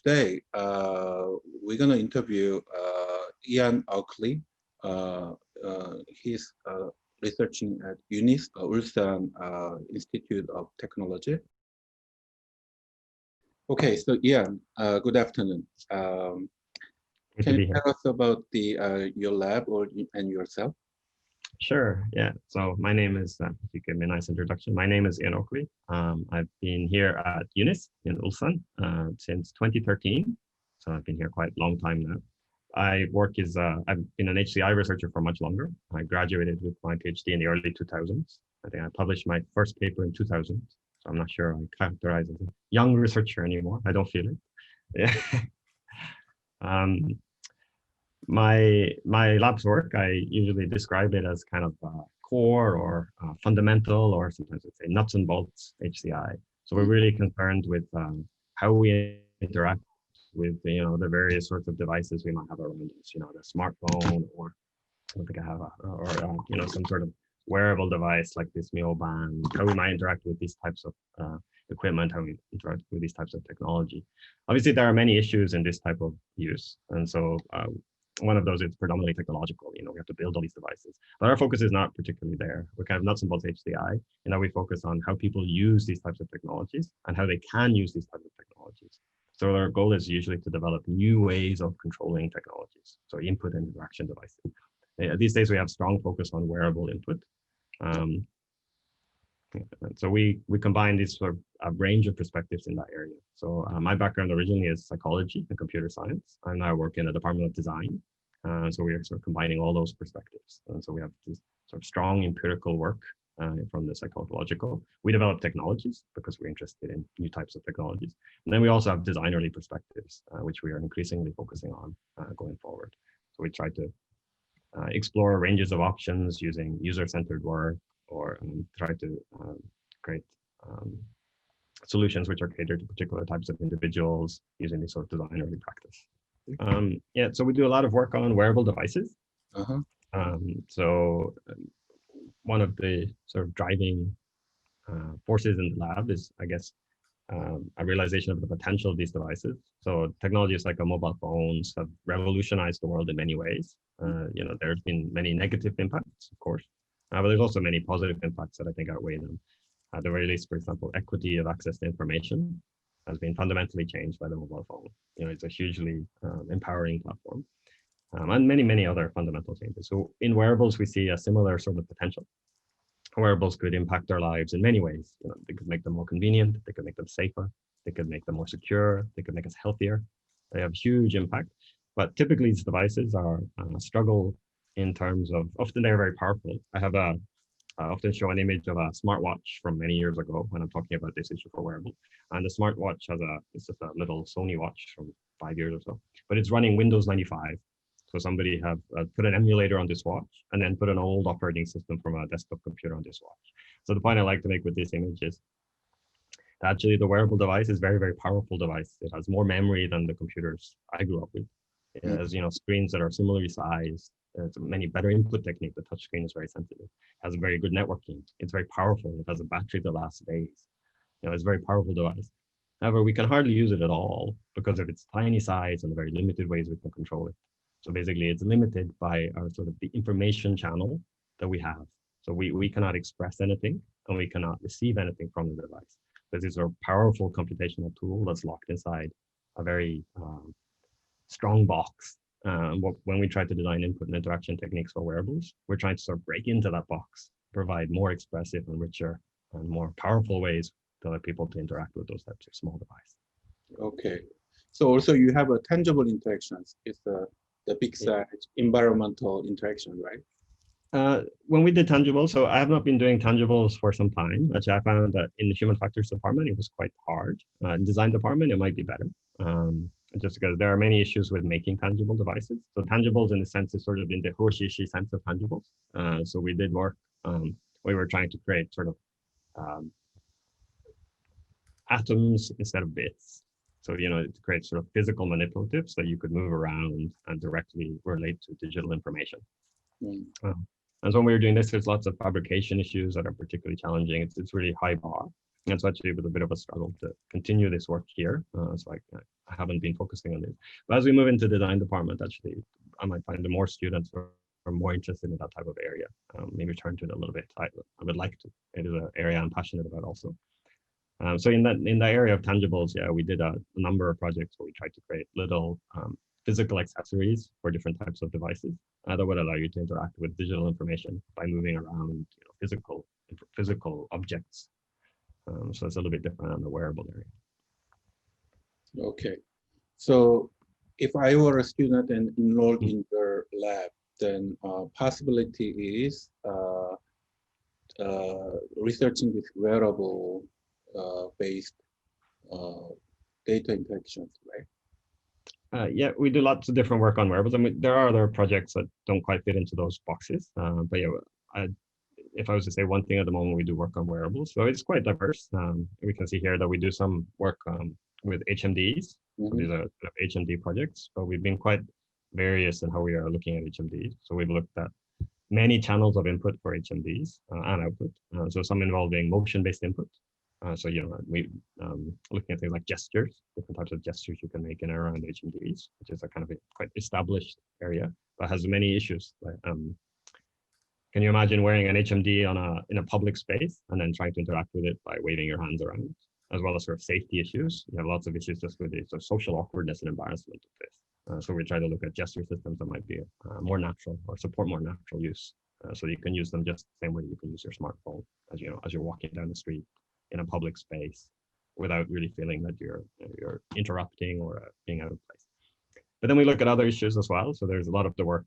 today we're going to interview Ian Oakley. He's researching at UNIST Ulsan Institute of Technology. Okay, so Ian, good afternoon. Can you tell us about your lab and yourself? Sure, yeah. So my name is, if you give me a nice introduction, my name is Ian Oakley. I've been here at UNIST in Ulsan since 2013. So I've been here quite a long time now. I've been an HCI researcher for much longer. I graduated with my PhD in the early 2000s. I think I published my first paper in 2000. So I'm not sure I characterize as a young researcher anymore. I don't feel it. Yeah. My lab's work, I usually describe it as kind of core or fundamental, or sometimes we say nuts and bolts HCI. So we're really concerned with how we interact with the various sorts of devices we might have around us. The smartphone, or I don't think I have some sort of wearable device like this Mio Band. How we might interact with these types of equipment, how we interact with these types of technology. Obviously, there are many issues in this type of use, and so. One of those is predominantly technological. We have to build all these devices, but our focus is not particularly there. We're kind of nuts and bolts HCI, and now we focus on how people use these types of technologies and how they can use these types of technologies. So our goal is usually to develop new ways of controlling technologies, so input and interaction devices. These days we have strong focus on wearable input. And so we combine this sort of a range of perspectives in that area. So my background originally is psychology and computer science. I now work in the Department of Design. So we are sort of combining all those perspectives. And so we have this sort of strong empirical work from the psychological. We develop technologies because we're interested in new types of technologies. And then we also have designerly perspectives, which we are increasingly focusing on going forward. So we try to explore ranges of options using user-centered work, or try to create solutions which are catered to particular types of individuals using this sort of designerly practice. Yeah, so we do a lot of work on wearable devices. So one of the sort of driving forces in the lab is, I guess, a realization of the potential of these devices. So technologies like mobile phones have revolutionized the world in many ways. There's been many negative impacts, of course. But there's also many positive impacts that I think outweigh them. At the very least, for example, equity of access to information has been fundamentally changed by the mobile phone. It's a hugely empowering platform, and many, many other fundamental changes. So in wearables, we see a similar sort of potential. Wearables could impact our lives in many ways. They could make them more convenient, they could make them safer, they could make them more secure, they could make us healthier. They have huge impact, but typically these devices are struggle in terms of, often they're very powerful. I often show an image of a smartwatch from many years ago when I'm talking about this issue for wearable. And the smartwatch it's just a little Sony watch from 5 years or so, but it's running Windows 95. So somebody have put an emulator on this watch and then put an old operating system from a desktop computer on this watch. So the point I like to make with this image is that actually the wearable device is a very, very powerful device. It has more memory than the computers I grew up with. It has screens that are similarly sized. It's many better input technique. The touchscreen is very sensitive. It has a very good networking. It's very powerful. It has a battery that lasts days. It's a very powerful device. However, we can hardly use it at all because of its tiny size and the very limited ways we can control it. So basically, it's limited by our sort of the information channel that we have. So we cannot express anything and we cannot receive anything from the device. This is a powerful computational tool that's locked inside a very strong box. When we try to design input and interaction techniques for wearables, we're trying to sort of break into that box, provide more expressive and richer and more powerful ways to allow people to interact with those types of small devices. Okay. So also you have a tangible interactions. It's the big size environmental interaction, right? When we did tangibles, so I have not been doing tangibles for some time. Actually, I found that in the human factors department, it was quite hard. In design department, it might be better. Just because there are many issues with making tangible devices. So tangibles in the sense is sort of in the Hoshishi sense of tangibles. So we did work, we were trying to create sort of atoms instead of bits. So, to create sort of physical manipulatives that you could move around and directly relate to digital information. And so when we were doing this, there's lots of fabrication issues that are particularly challenging. It's really high bar. And so actually it was a bit of a struggle to continue this work here. So I haven't been focusing on this. But as we move into the design department, actually, I might find that more students are more interested in that type of area. Maybe turn to it a little bit. I would like to. It is an area I'm passionate about also. So in that area of tangibles, yeah, we did a number of projects where we tried to create little physical accessories for different types of devices that would allow you to interact with digital information by moving around, physical objects. So it's a little bit different on the wearable area. Okay, so if I were a student and enrolled in your lab, then possibility is researching this wearable based data interactions, right? Yeah, we do lots of different work on wearables. I mean, there are other projects that don't quite fit into those boxes. But yeah, if I was to say one thing at the moment, we do work on wearables. So it's quite diverse. We can see here that we do some work with HMDs. So these are HMD projects, but we've been quite various in how we are looking at HMDs. So we've looked at many channels of input for HMDs and output. So some involving motion-based input. So, we looking at things like gestures, different types of gestures you can make in and around HMDs, which is a kind of a quite established area, but has many issues. Can you imagine wearing an HMD in a public space and then trying to interact with it by waving your hands around, as well as sort of safety issues? You have lots of issues just with the sort of social awkwardness and embarrassment of this. So we try to look at gesture systems that might be more natural or support more natural use. So you can use them just the same way you can use your smartphone as you're walking down the street in a public space without really feeling that you're interrupting or being out of place. But then we look at other issues as well. So there's a lot of the work.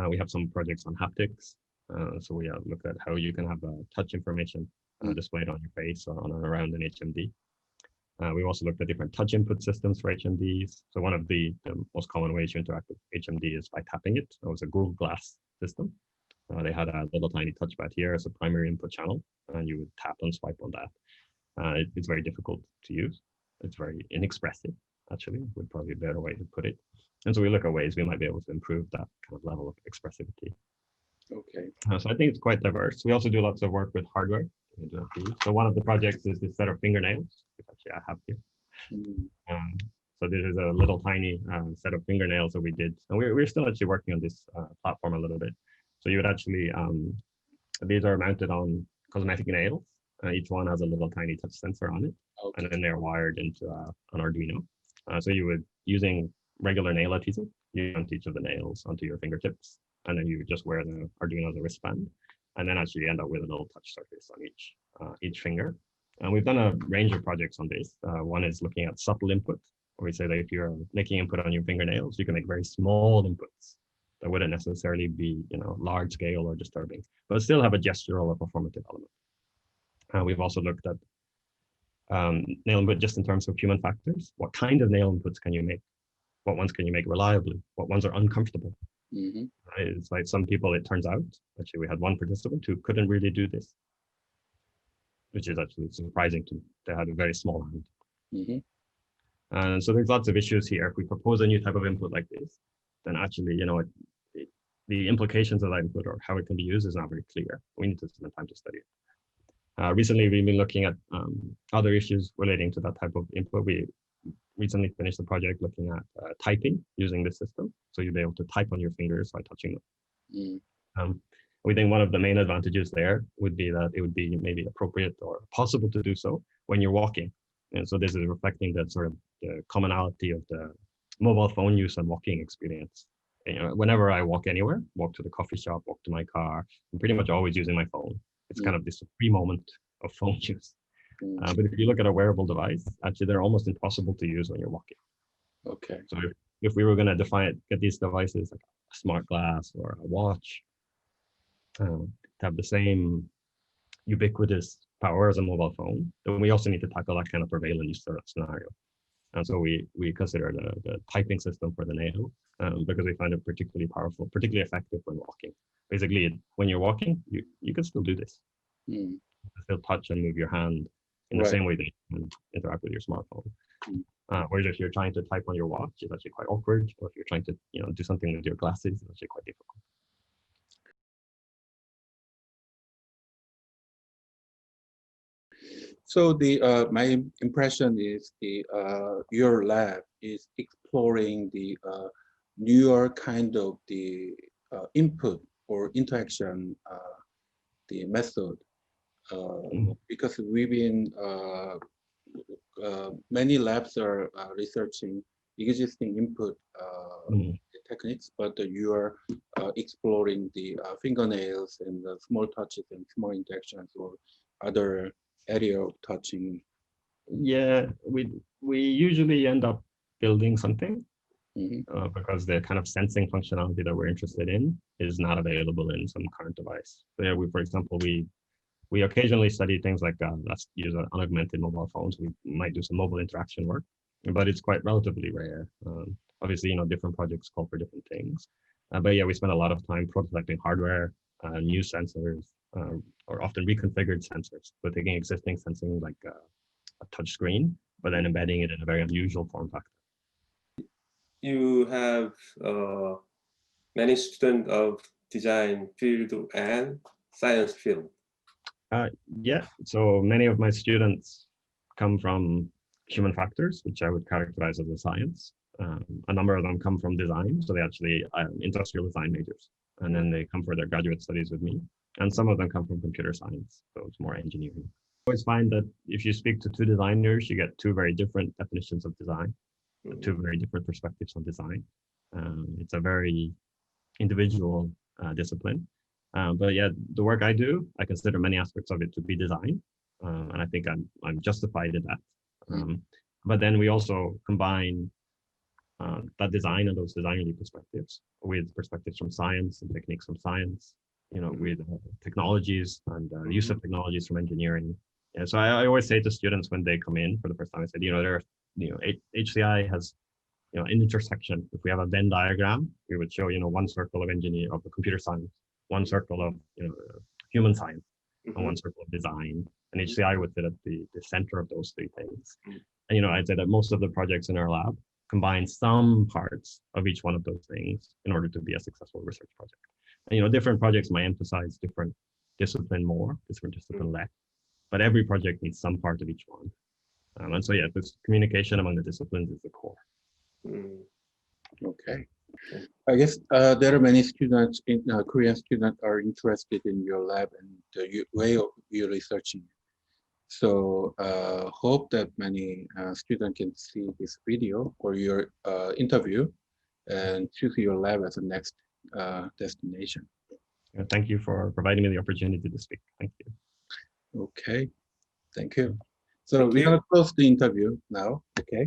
We have some projects on haptics. So we look at how you can have touch information displayed on your face or on and around an HMD. We also looked at different touch input systems for HMDs. So one of the most common ways you interact with HMD is by tapping it. It was a Google Glass system. They had a little tiny touchpad here as a primary input channel, and you would tap and swipe on that. It's very difficult to use. It's very inexpressive, actually, would probably be a better way to put it. And so we look at ways we might be able to improve that kind of level of expressivity. Okay. So I think it's quite diverse. We also do lots of work with hardware. So one of the projects is this set of fingernails, which actually I have here. So this is a little tiny set of fingernails that we did. And we're still actually working on this platform a little bit. So you would actually, these are mounted on cosmetic nails. Each one has a little tiny touch sensor on it. Okay. And then they're wired into an Arduino. So you would, using regular nail adhesive, you mount each of the nails onto your fingertips. And then you would just wear the Arduino as a wristband. And then actually end up with a little touch surface on each finger. And we've done a range of projects on this. One is looking at subtle input, where we say that if you're making input on your fingernails, you can make very small inputs that wouldn't necessarily be, large scale or disturbing, but still have a gestural or performative element. We've also looked at nail input just in terms of human factors. What kind of nail inputs can you make? What ones can you make reliably? What ones are uncomfortable? Right? It's like some people, it turns out, actually we had one participant who couldn't really do this, which is actually surprising to me. They had a very small hand. And so there's lots of issues here. If we propose a new type of input like this, then actually, the implications of that input or how it can be used is not very clear. We need to spend time to study it. Recently, we've been looking at other issues relating to that type of input. We recently finished a project looking at typing using this system. So you'll be able to type on your fingers by touching them. We think one of the main advantages there would be that it would be maybe appropriate or possible to do so when you're walking. And so this is reflecting that sort of the commonality of the mobile phone use and walking experience. Whenever I walk anywhere, walk to the coffee shop, walk to my car, I'm pretty much always using my phone. It's kind of this free moment of phone use. But if you look at a wearable device, actually they're almost impossible to use when you're walking. Okay. So if we were going to get these devices like a smart glass or a watch to have the same ubiquitous power as a mobile phone, then we also need to tackle that kind of prevalent use scenario. And so we consider the typing system for the nail because we find it particularly powerful, particularly effective when walking. Basically, when you're walking, you can still do this. You can still touch and move your hand in the same way that you can interact with your smartphone. Whereas if you're trying to type on your watch, it's actually quite awkward. Or if you're trying to do something with your glasses, it's actually quite difficult. So the my impression is the your lab is exploring the newer kind of the input or interaction the method because we've been many labs are researching existing input techniques, but you are exploring the fingernails and the small touches and small interactions or other area of touching. Yeah, we usually end up building something Mm-hmm. because the kind of sensing functionality that we're interested in is not available in some current device. So yeah, for example, we occasionally study things like let's use an unaugmented mobile phones. We might do some mobile interaction work, but it's quite relatively rare. Obviously, different projects call for different things. But yeah, we spend a lot of time prototyping hardware, new sensors, or often reconfigured sensors. So taking existing sensing like a touch screen, but then embedding it in a very unusual form factor. You have many students of design field and science field. Yeah, so many of my students come from human factors, which I would characterize as a science. A number of them come from design, so they actually are industrial design majors, and then they come for their graduate studies with me. And some of them come from computer science, so it's more engineering. I always find that if you speak to two designers, you get two very different definitions of design, two very different perspectives on design. It's a very individual discipline. But yeah, the work I do, I consider many aspects of it to be design, and I think I'm justified in that. But then we also combine that design and those designerly perspectives with perspectives from science and techniques from science, with technologies and the use of technologies from engineering. Yeah, so I always say to students when they come in for the first time, I said, HCI has an intersection. If we have a Venn diagram, we would show one circle of the computer science, one circle of human science, and one circle of design. And HCI would sit at the center of those three things. And I'd say that most of the projects in our lab combine some parts of each one of those things in order to be a successful research project. And different projects might emphasize different discipline more, different discipline less, but every project needs some part of each one. And so yeah, this communication among the disciplines is the core. Okay. I guess there are many students, Korean students are interested in your lab and the way of your researching. So hope that many students can see this video or your interview and choose your lab as the next destination. Thank you for providing me the opportunity to speak. Thank you. Okay, thank you. So we're going to close the interview now, okay?